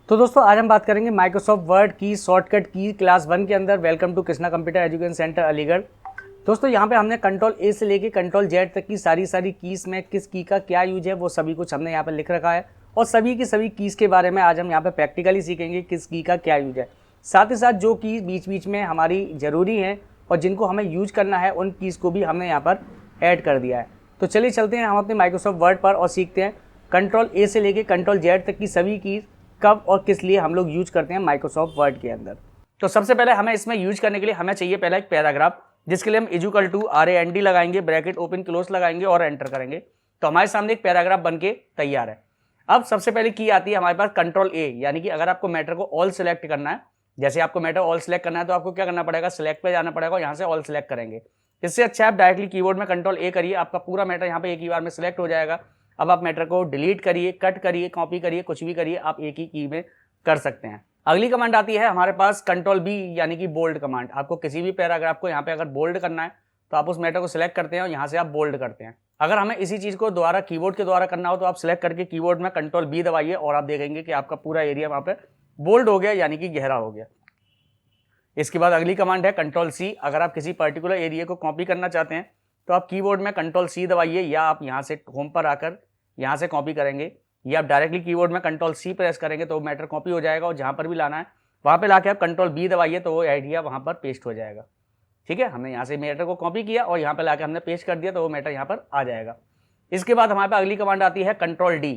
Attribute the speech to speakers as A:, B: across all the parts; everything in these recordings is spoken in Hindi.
A: तो दोस्तों आज हम बात करेंगे माइक्रोसॉफ्ट वर्ड की शॉर्टकट की क्लास 1 के अंदर। Welcome to Krishna computer education centre Aligarh. दोस्तों यहाँ पे हमने कंट्रोल ए से लेके कंट्रोल जेड तक की सारी कीज में किस की का क्या यूज है वो सभी कुछ हमने यहाँ पे लिख रखा है और सभी की सभी कीज के बारे में आज हम यहाँ पे प्रैक्टिकली सीखेंगे किस की का क्या यूज है। साथ ही साथ जो कीज बीच बीच में हमारी ज़रूरी है और जिनको हमें यूज करना है उन कीज़ को भी हमने यहाँ पर ऐड कर दिया है। तो चलिए चलते हैं हम अपने माइक्रोसॉफ्ट वर्ड पर और सीखते हैं कंट्रोल ए से लेके कंट्रोल जेड तक की सभी कीज़ कब और किस लिए हम लोग यूज करते हैं माइक्रोसॉफ्ट वर्ड के अंदर। तो सबसे पहले हमें इसमें यूज करने के लिए हमें चाहिए पहला एक पैराग्राफ, जिसके लिए हम इक्वल टू RAND लगाएंगे, ब्रैकेट ओपन क्लोज लगाएंगे और एंटर करेंगे। तो हमारे सामने एक पैराग्राफ बन के तैयार है। अब सबसे पहले की आती है हमारे पास कंट्रोल ए, यानी कि अगर आपको मैटर को ऑल सेलेक्ट करना है, जैसे आपको मैटर ऑल सेलेक्ट करना है तो आपको क्या करना पड़ेगा, सिलेक्ट पे जाना पड़ेगा और यहाँ से ऑल सेलेक्ट करेंगे। इससे अच्छा आप डायरेक्टली कीबोर्ड में कंट्रोल ए करिए, आपका पूरा मैटर यहाँ पे एक ही बार में सिलेक्ट हो जाएगा। अब आप मैटर को डिलीट करिए, कट करिए, कॉपी करिए, कुछ भी करिए, आप एक ही की में कर सकते हैं। अगली कमांड आती है हमारे पास कंट्रोल बी, यानी कि बोल्ड कमांड। आपको किसी भी पैराग्राफ को यहाँ पे अगर बोल्ड करना है तो आप उस मैटर को सिलेक्ट करते हैं और यहाँ से आप बोल्ड करते हैं। अगर हमें इसी चीज को दोबारा कीबोर्ड के द्वारा करना हो तो आप सिलेक्ट करके कीबोर्ड में कंट्रोल बी दबाइए और आप देखेंगे कि आपका पूरा एरिया वहाँ पे बोल्ड हो गया, यानी कि गहरा हो गया। इसके बाद अगली कमांड है कंट्रोल सी। अगर आप किसी पर्टिकुलर एरिया को कॉपी करना चाहते हैं तो आप कीबोर्ड में कंट्रोल सी दबाइए, या आप यहाँ से होम पर आकर यहाँ से कॉपी करेंगे, या आप डायरेक्टली कीबोर्ड में कंट्रोल सी प्रेस करेंगे तो मैटर कॉपी हो जाएगा और जहाँ पर भी लाना है वहाँ पे लाके आप कंट्रोल बी दबाइए तो वो आइडिया वहाँ पर पेस्ट हो जाएगा। ठीक है, हमने यहाँ से मैटर को कॉपी किया और यहाँ पे लाके हमने पेस्ट कर दिया तो वो मैटर यहाँ पर आ जाएगा। इसके बाद हमारे पास अगली कमांड आती है कंट्रोल डी।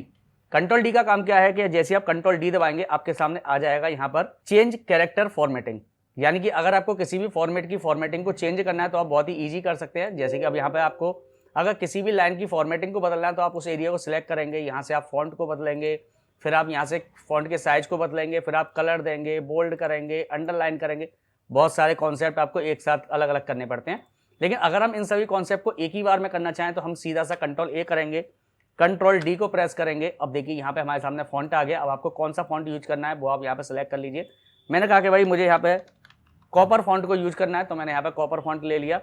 A: कंट्रोल डी का काम क्या है कि जैसे आप कंट्रोल डी दबाएंगे आपके सामने आ जाएगा यहाँ पर चेंज कैरेक्टर फॉर्मेटिंग, यानी कि अगर आपको किसी भी फॉर्मेट की फॉर्मेटिंग को चेंज करना है तो आप बहुत ही ईजी कर सकते हैं। जैसे कि अब यहाँ पे आपको अगर किसी भी लाइन की फॉर्मेटिंग को बदलना है तो आप उस एरिया को सिलेक्ट करेंगे, यहाँ से आप फॉन्ट को बदलेंगे, फिर आप यहाँ से फॉन्ट के साइज को बदलेंगे, फिर आप कलर देंगे, बोल्ड करेंगे, अंडरलाइन करेंगे। बहुत सारे कॉन्सेप्ट आपको एक साथ अलग अलग करने पड़ते हैं, लेकिन अगर हम इन सभी कॉन्सेप्ट को एक ही बार में करना चाहें तो हम सीधा सा कंट्रोल ए करेंगे, कंट्रोल डी को प्रेस करेंगे। अब देखिए यहाँ पे हमारे सामने फॉन्ट आ गया। अब आपको कौन सा फॉन्ट यूज करना है वो आप यहाँ पे सिलेक्ट कर लीजिए। मैंने कहा कि भाई मुझे यहाँ पे कॉपर फॉन्ट को यूज करना है तो मैंने यहाँ पे कॉपर फॉन्ट ले लिया।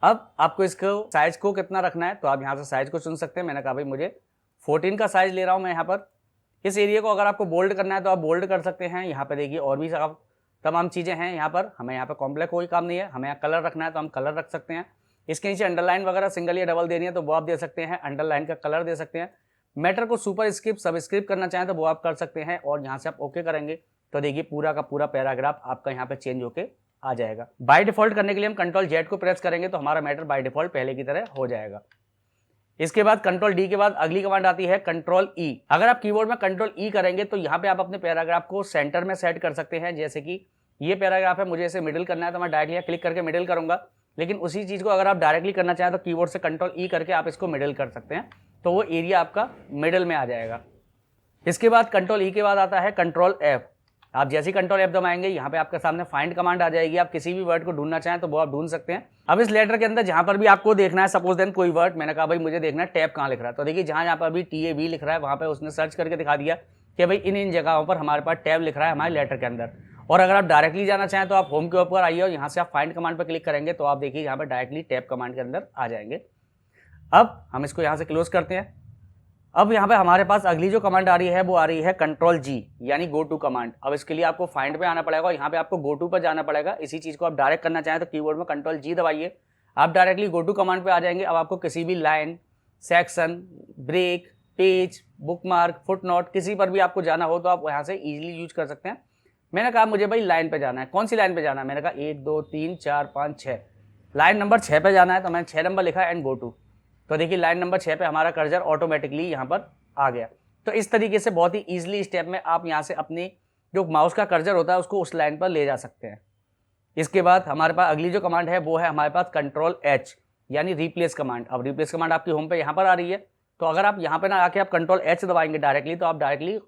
A: अब आपको इसको साइज को कितना रखना है तो आप यहाँ से साइज को चुन सकते हैं। मैंने कहा भाई मुझे 14 का साइज ले रहा हूँ मैं यहाँ पर। इस एरिया को अगर आपको बोल्ड करना है तो आप बोल्ड कर सकते हैं। यहाँ पे देखिए और भी तमाम चीज़ें हैं यहाँ पर। हमें यहाँ पे कॉम्प्लेक्स कोई काम नहीं है। हमें यहाँ कलर रखना है तो हम कलर रख सकते हैं। इसके नीचे अंडरलाइन वगैरह सिंगल या डबल देनी है तो वो आप दे सकते हैं, अंडरलाइन का कलर दे सकते हैं। मैटर को सुपर स्क्रिप्ट सब स्क्रिप्ट करना चाहें तो वो आप कर सकते हैं और यहाँ से आप ओके करेंगे तो देखिए पूरा का पूरा पैराग्राफ आपका यहाँ पे चेंज होके आ जाएगा। बाय डिफॉल्ट करने के लिए हम कंट्रोल जेड को प्रेस करेंगे तो हमारा मैटर बाय डिफॉल्ट पहले की तरह हो जाएगा। इसके बाद कंट्रोल डी के बाद अगली कमांड आती है कंट्रोल ई। अगर आप कीबोर्ड में कंट्रोल ई करेंगे तो यहाँ पे आप अपने पैराग्राफ को सेंटर में सेट कर सकते हैं। जैसे कि ये पैराग्राफ है, मुझे इसे मिडिल करना है तो मैं डायरेक्टली क्लिक करके मिडिल करूंगा, लेकिन उसी चीज को अगर आप डायरेक्टली करना चाहें तो कीबोर्ड से कंट्रोल ई करके आप इसको मिडिल कर सकते हैं तो वो एरिया आपका मिडिल में आ जाएगा। इसके बाद कंट्रोल ई के बाद आता है कंट्रोल एफ। आप जैसे ही कंट्रोल एफ दबाएंगे यहाँ पे आपके सामने फाइंड कमांड आ जाएगी। आप किसी भी वर्ड को ढूंढना चाहें तो वो आप ढूंढ सकते हैं। अब इस लेटर के अंदर जहां पर भी आपको देखना है, सपोज देन कोई वर्ड, मैंने कहा भाई मुझे देखना है टैब कहाँ लिख रहा है, तो देखिए जहां पर भी TAB लिख रहा है वहां पर उसने सर्च करके दिखा दिया कि भाई इन जगहों पर हमारे पास टैब लिख रहा है हमारे लेटर के अंदर। और अगर आप डायरेक्टली जाना चाहें तो आप होम के ऊपर आइए और यहाँ से आप फाइंड कमांड पर क्लिक करेंगे तो आप देखिए यहाँ पर डायरेक्टली टैब कमांड के अंदर आ जाएंगे। अब हम इसको यहाँ से क्लोज करते हैं। अब यहाँ पे हमारे पास अगली जो कमांड आ रही है वो आ रही है कंट्रोल जी, यानी गो टू कमांड। अब इसके लिए आपको फाइंड पे आना पड़ेगा और यहाँ पे आपको गो टू पर जाना पड़ेगा। इसी चीज को आप डायरेक्ट करना चाहें तो कीबोर्ड में कंट्रोल जी दबाइए, आप डायरेक्टली गो टू कमांड पे आ जाएंगे। अब आपको किसी भी line, section, break, page, bookmark, footnote, किसी पर भी आपको जाना हो तो आप यहाँ से इजिली यूज कर सकते हैं। मैंने कहा मुझे भाई लाइन पे जाना है, कौन सी लाइन पे जाना है, मैंने कहा 1 2 3 4 5 6, लाइन नंबर 6 पे जाना है तो मैंने 6 नंबर लिखा एंड गो टू। तो देखिए लाइन नंबर 6 पे हमारा कर्सर ऑटोमेटिकली यहाँ पर आ गया। तो इस तरीके से बहुत ही इजीली स्टेप में आप यहाँ से अपनी जो माउस का कर्सर होता है उसको उस लाइन पर ले जा सकते हैं। इसके बाद हमारे पास अगली जो कमांड है वो है हमारे पास कंट्रोल एच, यानी रिप्लेस कमांड। अब रिप्लेस कमांड आपकी होम पे यहाँ पर आ रही है तो अगर आप यहाँ पे ना आके आप कंट्रोल एच दबाएंगे डायरेक्टली तो आप डायरेक्टली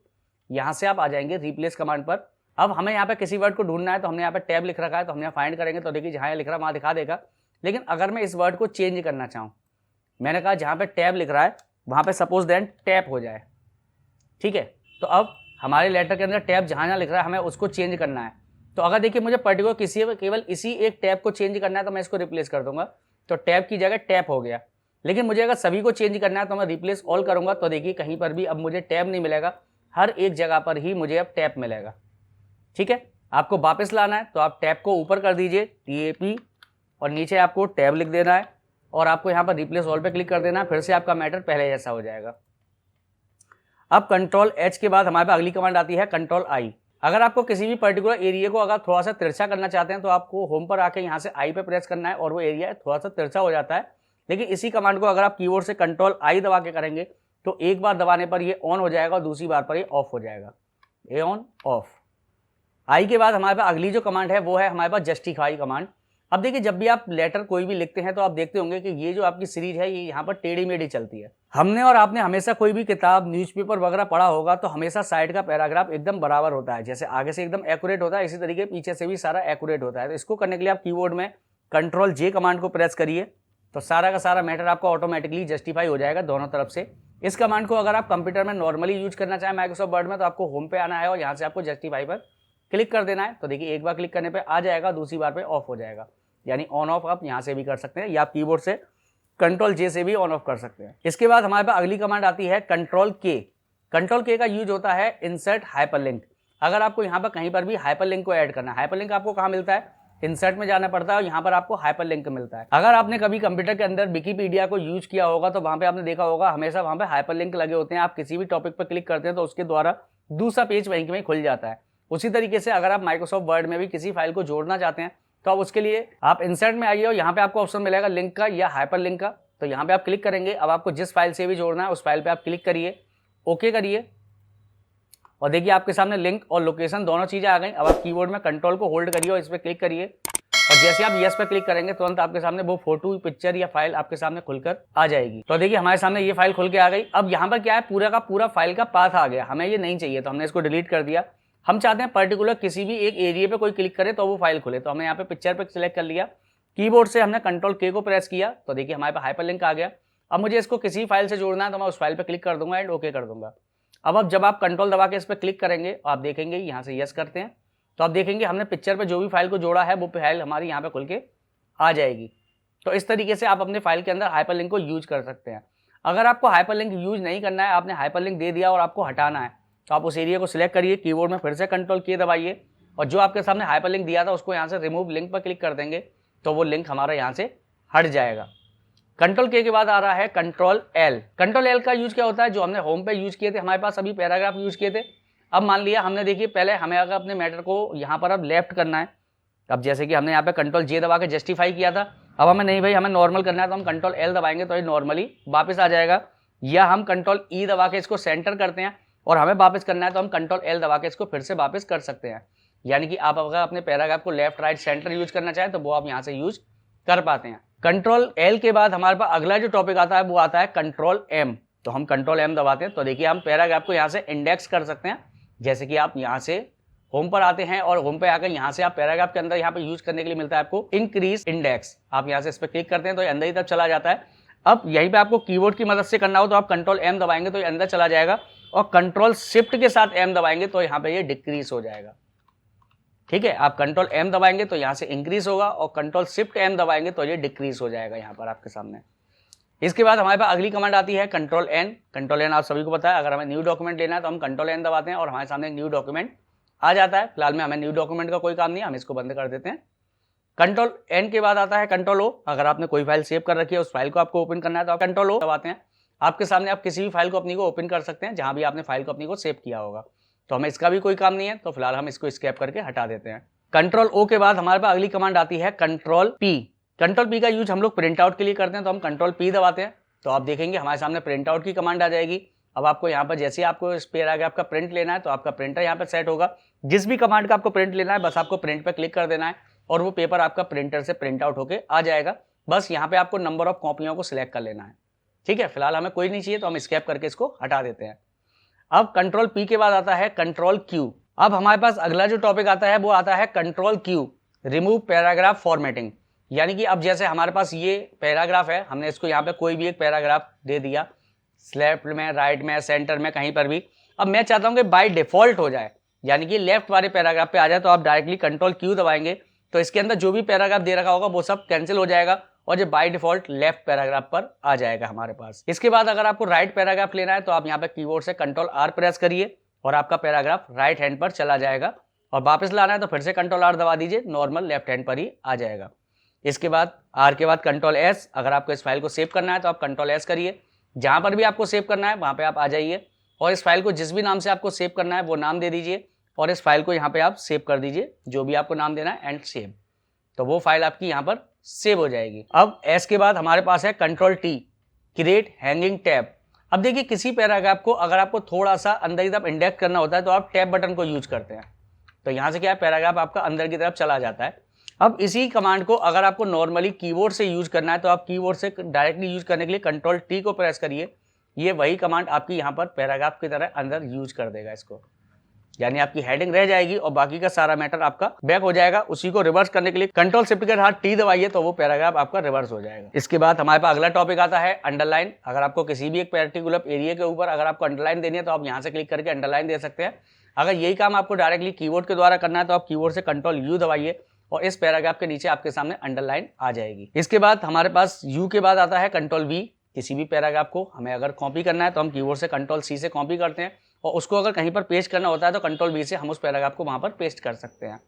A: यहाँ से आप आ जाएंगे रिप्लेस कमांड पर। अब हमें यहाँ पे किसी वर्ड को ढूंढना है तो हमने यहाँ पे टैब लिख रखा है तो हम यहाँ फाइंड करेंगे तो देखिए जहाँ लिख रहा है वहाँ दिखा देगा। लेकिन अगर मैं इस वर्ड को चेंज करना चाहूँ, मैंने कहा जहाँ पे टैब लिख रहा है वहाँ पे सपोज देन टैप हो जाए, ठीक है। तो अब हमारे लेटर के अंदर टैब जहाँ जहाँ लिख रहा है हमें उसको चेंज करना है। तो अगर देखिए मुझे पर्टिकुलर केवल इसी एक टैब को चेंज करना है तो मैं इसको रिप्लेस कर दूंगा तो टैब की जगह टैप हो गया। लेकिन मुझे अगर सभी को चेंज करना है तो मैं रिप्लेस ऑल करूंगा तो देखिए कहीं पर भी अब मुझे टैब नहीं मिलेगा, हर एक जगह पर ही मुझे अब टैब मिलेगा। ठीक है, आपको वापस लाना है तो आप टैब को ऊपर कर दीजिए TAP और नीचे आपको टैब लिख देना है और आपको यहाँ पर रिप्लेस ऑल पे क्लिक कर देना है। फिर से आपका मैटर पहले जैसा हो जाएगा। अब कंट्रोल H के बाद हमारे पास अगली कमांड आती है कंट्रोल I। अगर आपको किसी भी पर्टिकुलर एरिया को अगर थोड़ा सा तिरछा करना चाहते हैं तो आपको होम पर आके यहाँ से I पे प्रेस करना है और वो एरिया थोड़ा सा तिरछा हो जाता है। लेकिन इसी कमांड को अगर आप कीबोर्ड से कंट्रोल I दबा के करेंगे तो एक बार दबाने पर ये ऑन हो जाएगा और दूसरी बार पर ये ऑफ हो जाएगा। ये ऑन ऑफ। I के बाद हमारे पास अगली जो कमांड है वो है हमारे पास जस्टिफाई कमांड। अब देखिए, जब भी आप लेटर कोई भी लिखते हैं तो आप देखते होंगे कि ये जो आपकी सीरीज है ये यहाँ पर टेढ़ी मेढ़ी चलती है। हमने और आपने हमेशा कोई भी किताब, न्यूज़पेपर वगैरह पढ़ा होगा तो हमेशा साइड का पैराग्राफ एकदम बराबर होता है। जैसे आगे से एकदम एक्यूरेट होता है, इसी तरीके पीछे से भी सारा एक्यूरेट होता है। तो इसको करने के लिए आप कीबोर्ड में कंट्रोल J कमांड को प्रेस करिए तो सारा का सारा मैटर आपका ऑटोमेटिकली जस्टिफाई हो जाएगा दोनों तरफ से। इस कमांड को अगर आप कंप्यूटर में नॉर्मली यूज करना चाहें माइक्रोसॉफ्ट वर्ड में तो आपको होम पे आना है और यहाँ से आपको जस्टिफाई पर क्लिक कर देना है। तो देखिए, एक बार क्लिक करने पे आ जाएगा, दूसरी बार पे ऑफ हो जाएगा। यानी ऑन ऑफ आप यहाँ से भी कर सकते हैं या आप कीबोर्ड से कंट्रोल J से भी ऑन ऑफ कर सकते हैं। इसके बाद हमारे पास अगली कमांड आती है कंट्रोल K। कंट्रोल K का यूज होता है इंसर्ट हाइपरलिंक। अगर आपको यहाँ पर कहीं पर भी हाइपरलिंक को ऐड करना है, हाइपरलिंक आपको कहाँ मिलता है, इंसर्ट में जाना पड़ता है और यहाँ पर आपको हाइपरलिंक मिलता है। अगर आपने कभी कंप्यूटर के अंदर विकिपीडिया को यूज किया होगा तो वहाँ पे आपने देखा होगा हमेशा वहाँ पे हाइपरलिंक लगे होते हैं। आप किसी भी टॉपिक पर क्लिक करते हैं तो उसके द्वारा दूसरा पेज वहीं में खुल जाता है। उसी तरीके से अगर आप माइक्रोसॉफ्ट वर्ड में भी किसी फाइल को जोड़ना चाहते हैं तो आप उसके लिए आप इंसर्ट में आइए और यहाँ पे आपको ऑप्शन मिलेगा लिंक का या हाइपर लिंक का। तो यहाँ पे आप क्लिक करेंगे। अब आपको जिस फाइल से भी जोड़ना है उस फाइल पे आप क्लिक करिए, ओके करिए और देखिए आपके सामने लिंक और लोकेशन दोनों चीजें आ गई। अब आप कीबोर्ड में कंट्रोल को होल्ड करिए और इस पर क्लिक करिए और जैसे आप यस पे क्लिक करेंगे तुरंत आपके सामने वो फोटो, पिक्चर या फाइल आपके सामने खुलकर आ जाएगी। तो देखिए हमारे सामने ये फाइल खुल के आ गई। अब यहाँ पर क्या है, पूरा का पूरा फाइल का पाथ आ गया। हमें ये नहीं चाहिए तो हमने इसको डिलीट कर दिया। हम चाहते हैं पर्टिकुलर किसी भी एक एरिया पे कोई क्लिक करे तो वो फाइल खुले। तो हमने यहाँ पे पिक्चर पे सिलेक्ट कर लिया, कीबोर्ड से हमने कंट्रोल K को प्रेस किया तो देखिए हमारे पास हाइपरलिंक आ गया। अब मुझे इसको किसी फाइल से जोड़ना है तो मैं उस फाइल पे क्लिक कर दूंगा एंड ओके कर दूंगा। अब जब आप कंट्रोल दबा के इस पर क्लिक करेंगे आप देखेंगे यहाँ से यस करते हैं तो आप देखेंगे हमने पिक्चर पे जो भी फाइल को जोड़ा है वो फाइल हमारी यहाँ पे खुल के आ जाएगी। तो इस तरीके से आप अपने फाइल के अंदर हाइपरलिंक को यूज कर सकते हैं। अगर आपको हाइपरलिंक यूज नहीं करना है, आपने हाइपरलिंक दे दिया और आपको हटाना है तो आप उस एरिया को सिलेक्ट करिए, कीबोर्ड में फिर से कंट्रोल K दबाइए और जो आपके सामने हाइपरलिंक दिया था उसको यहाँ से रिमूव लिंक पर क्लिक कर देंगे तो वो लिंक हमारा यहाँ से हट जाएगा। कंट्रोल K के बाद आ रहा है कंट्रोल L। कंट्रोल L का यूज क्या होता है, जो हमने होम पे यूज किए थे, हमारे पास अभी पैराग्राफ यूज किए थे। अब मान लिया हमने, देखिए पहले हमें अगर अपने मैटर को यहाँ पर अब लेफ्ट करना है, अब जैसे कि हमने यहाँ पे कंट्रोल J दबा के जस्टिफाई किया था, अब हमें नहीं भाई हमें नॉर्मल करना है तो हम कंट्रोल L दबाएंगे तो ये नॉर्मली वापस आ जाएगा। या हम कंट्रोल E दबा के इसको सेंटर करते हैं और हमें वापस करना है तो हम कंट्रोल L दबा के इसको फिर से वापस कर सकते हैं। यानी कि आप अगर अपने पैराग्राफ को लेफ्ट राइट सेंटर यूज करना चाहें तो वो आप यहाँ से यूज कर पाते हैं। कंट्रोल L के बाद हमारे पास अगला जो टॉपिक आता है वो आता है कंट्रोल M। तो हम कंट्रोल M दबाते हैं तो देखिए हम पैराग्राफ को यहाँ से इंडेक्स कर सकते हैं। जैसे कि आप यहाँ से होम पर आते हैं और होम पे आकर यहाँ से आप पैराग्राफ के अंदर यहाँ पे यूज करने के लिए मिलता है आपको इंक्रीज इंडेक्स। आप यहाँ से इस पर क्लिक करते हैं तो ये अंदर ही तक चला जाता है। अब यहीं पे आपको कीबोर्ड की मदद से करना हो तो आप कंट्रोल M दबाएंगे तो ये अंदर चला जाएगा और कंट्रोल शिफ्ट के साथ M दबाएंगे तो यहाँ पे ये डिक्रीज हो जाएगा। ठीक है, आप कंट्रोल M दबाएंगे तो यहाँ से इंक्रीज होगा और कंट्रोल शिफ्ट M दबाएंगे तो ये डिक्रीज हो जाएगा यहाँ पर आपके सामने। इसके बाद हमारे पास अगली कमांड आती है कंट्रोल N। कंट्रोल N आप सभी को पता है, अगर हमें न्यू डॉक्यूमेंट लेना है तो हम कंट्रोल N दबाते हैं और हमारे सामने एक न्यू डॉक्यूमेंट आ जाता है। फिलहाल में हमें न्यू डॉक्यूमेंट का कोई काम नहीं है, हम इसको बंद कर देते हैं। कंट्रोल N के बाद आता है कंट्रोल O। अगर आपने कोई फाइल सेव कर रखी है, उस फाइल को आपको ओपन करना है तो आप कंट्रोल O दबाते हैं। आपके सामने आप किसी भी फाइल को अपनी को ओपन कर सकते हैं जहां भी आपने फाइल को अपनी को सेव किया होगा। तो हमें इसका भी कोई काम नहीं है तो फिलहाल हम इसको स्केप करके हटा देते हैं। कंट्रोल O के बाद हमारे पास अगली कमांड आती है कंट्रोल P। कंट्रोल P का यूज हम लोग प्रिंट आउट के लिए करते हैं तो हम कंट्रोल P दबाते हैं तो आप देखेंगे हमारे सामने प्रिंट आउट की कमांड आ जाएगी। अब आपको यहाँ पर जैसे आपको इस पैराग्राफ का प्रिंट लेना है तो आपका प्रिंटर यहाँ पर सेट होगा। जिस भी कमांड का आपको प्रिंट लेना है बस आपको प्रिंट पर क्लिक कर देना है और वो पेपर आपका प्रिंटर से प्रिंट आउट होकर आ जाएगा। बस यहाँ पे आपको नंबर ऑफ कॉपियों को सिलेक्ट कर लेना है। ठीक है, फिलहाल हमें कोई नहीं चाहिए तो हम स्केप करके इसको हटा देते हैं। अब कंट्रोल P के बाद आता है कंट्रोल Q। अब हमारे पास अगला जो टॉपिक आता है वो आता है control Q, remove paragraph formatting. यानी कि अब जैसे हमारे पास ये पैराग्राफ है, हमने इसको यहाँ पे कोई भी एक पैराग्राफ दे दिया, लेफ्ट में, राइट में, सेंटर में, कहीं पर भी। अब मैं चाहता हूँ कि बाय डिफॉल्ट हो जाए, यानी कि लेफ्ट वाले पैराग्राफ पे आ जाए, तो आप डायरेक्टली कंट्रोल Q दबाएंगे तो इसके अंदर जो भी पैराग्राफ दे रखा होगा वो सब कैंसिल हो जाएगा और जो बाय डिफॉल्ट लेफ्ट पैराग्राफ पर आ जाएगा हमारे पास। इसके बाद अगर आपको राइट पैराग्राफ लेना है तो आप यहाँ पे कीबोर्ड से कंट्रोल R प्रेस करिए और आपका पैराग्राफ राइट हैंड पर चला जाएगा। और वापस लाना है तो फिर से कंट्रोल आर दबा दीजिए, नॉर्मल लेफ्ट हैंड पर ही आ जाएगा। इसके बाद आर के बाद कंट्रोल एस, अगर आपको इस फाइल को सेव करना है तो आप कंट्रोल एस करिए। जहां पर भी आपको सेव करना है वहां पे आप आ जाइए और इस फाइल को जिस भी नाम से आपको सेव करना है वो नाम दे दीजिए और इस फाइल को यहाँ पे आप सेव कर दीजिए, जो भी आपको नाम देना है, एंड सेव। तो वो फाइल आपकी यहाँ पर सेव हो जाएगी। अब एस के बाद हमारे पास है control T, create hanging tab. अब देखिए किसी पैराग्राफ को अगर आपको थोड़ा सा अंदर की तरफ इंडेक्स करना होता है तो आप टैब बटन को यूज करते हैं। तो यहाँ से क्या है, पैराग्राफ आपका अंदर की तरफ चला जाता है। अब इसी कमांड को अगर आपको नॉर्मली कीबोर्ड से यूज करना है तो आप कीबोर्ड से डायरेक्टली यूज करने के लिए कंट्रोल टी को प्रेस करिए। ये वही कमांड आपकी यहाँ पर पैराग्राफ की तरह अंदर यूज कर देगा इसको, यानी आपकी हेडिंग रह जाएगी और बाकी का सारा मैटर आपका बैक हो जाएगा। उसी को रिवर्स करने के लिए कंट्रोल शिफ्ट के साथ टी दबाइए तो वो पैराग्राफ आपका रिवर्स हो जाएगा। इसके बाद हमारे पास अगला टॉपिक आता है अंडरलाइन। अगर आपको किसी भी एक पर्टिकुलर एरिया के ऊपर अगर आपको अंडरलाइन देनी है तो आप यहाँ से क्लिक करके अंडरलाइन दे सकते हैं। अगर यही काम आपको डायरेक्टली कीबोर्ड के द्वारा करना है तो आप कीबोर्ड से कंट्रोल यू दबाइए और इस पैराग्राफ के नीचे आपके सामने अंडरलाइन आ जाएगी। इसके बाद हमारे पास यू के बाद आता है कंट्रोल वी। किसी भी पैराग्राफ को हमें अगर कॉपी करना है तो हम कीबोर्ड से कंट्रोल सी से कॉपी करते हैं और उसको अगर कहीं पर पेस्ट करना होता है तो कंट्रोल वी से हम उस पैराग्राफ को वहां पर पेस्ट कर सकते हैं।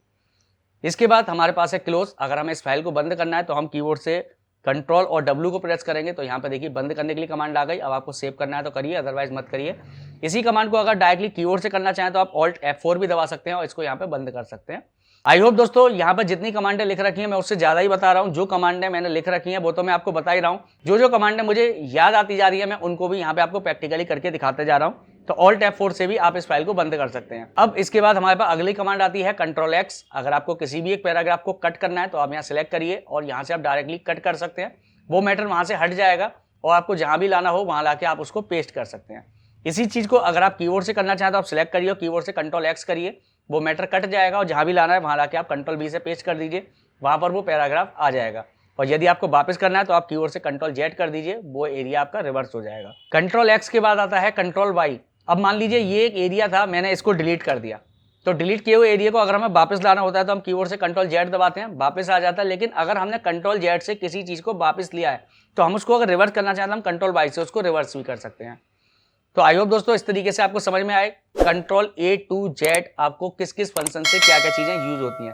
A: इसके बाद हमारे पास है क्लोज। अगर हमें इस फाइल को बंद करना है तो हम कीबोर्ड से कंट्रोल और डब्ल्यू को प्रेस करेंगे तो यहाँ पर देखिए बंद करने के लिए कमांड आ गई। अब आपको सेव करना है तो करिए, अदरवाइज मत करिए। इसी कमांड को अगर डायरेक्टली कीबोर्ड से करना चाहें तो आप ऑल्ट F4 भी दबा सकते हैं और इसको यहाँ पे बंद कर सकते हैं। आई होप दोस्तों यहाँ पर जितनी कमांडें लिख रखी हैं मैं उससे ज्यादा ही बता रहा हूँ। जो कमांडें मैंने लिख रखी हैं वो तो मैं आपको बता ही रहा हूँ, जो कमांडें मुझे याद आती जा रही है मैं उनको भी यहाँ पे आपको प्रैक्टिकली करके दिखाते जा रहा हूँ। तो ऑल्ट F4 से भी आप इस फाइल को बंद कर सकते हैं। अब इसके बाद हमारे पास अगली कमांड आती है कंट्रोल एक्स। अगर आपको किसी भी एक पैराग्राफ को कट करना है तो आप यहाँ सिलेक्ट करिए और यहाँ से आप डायरेक्टली कट कर सकते हैं। वो मैटर वहां से हट जाएगा और आपको जहां भी लाना हो वहां लाके आप उसको पेस्ट कर सकते हैं। इसी चीज को अगर आप कीबोर्ड से करना चाहें तो आप सिलेक्ट करिए और कीबोर्ड से कंट्रोल एक्स करिए, वो मैटर कट जाएगा और जहां भी लाना है वहां लाके आप कंट्रोल बी से पेस्ट कर दीजिए, वहां पर वो पैराग्राफ आ जाएगा। और यदि आपको वापस करना है तो आप कीबोर्ड से कंट्रोल जेड कर दीजिए, वो एरिया आपका रिवर्स हो जाएगा। कंट्रोल एक्स के बाद आता है कंट्रोल वाई। अब मान लीजिए ये एक एरिया था, मैंने इसको डिलीट कर दिया, तो डिलीट किए हुए एरिया को अगर हमें वापस लाना होता है तो हम कीबोर्ड से कंट्रोल जेड दबाते हैं, वापस आ जाता है। लेकिन अगर हमने कंट्रोल जेड से किसी चीज को वापस लिया है तो हम उसको अगर रिवर्स करना चाहते हैं हम कंट्रोल वाई से उसको रिवर्स भी कर सकते हैं। तो आई होप दोस्तों इस तरीके से आपको समझ में आए कंट्रोल A to Z आपको किस किस फंक्शन से क्या क्या चीजें यूज होती हैं।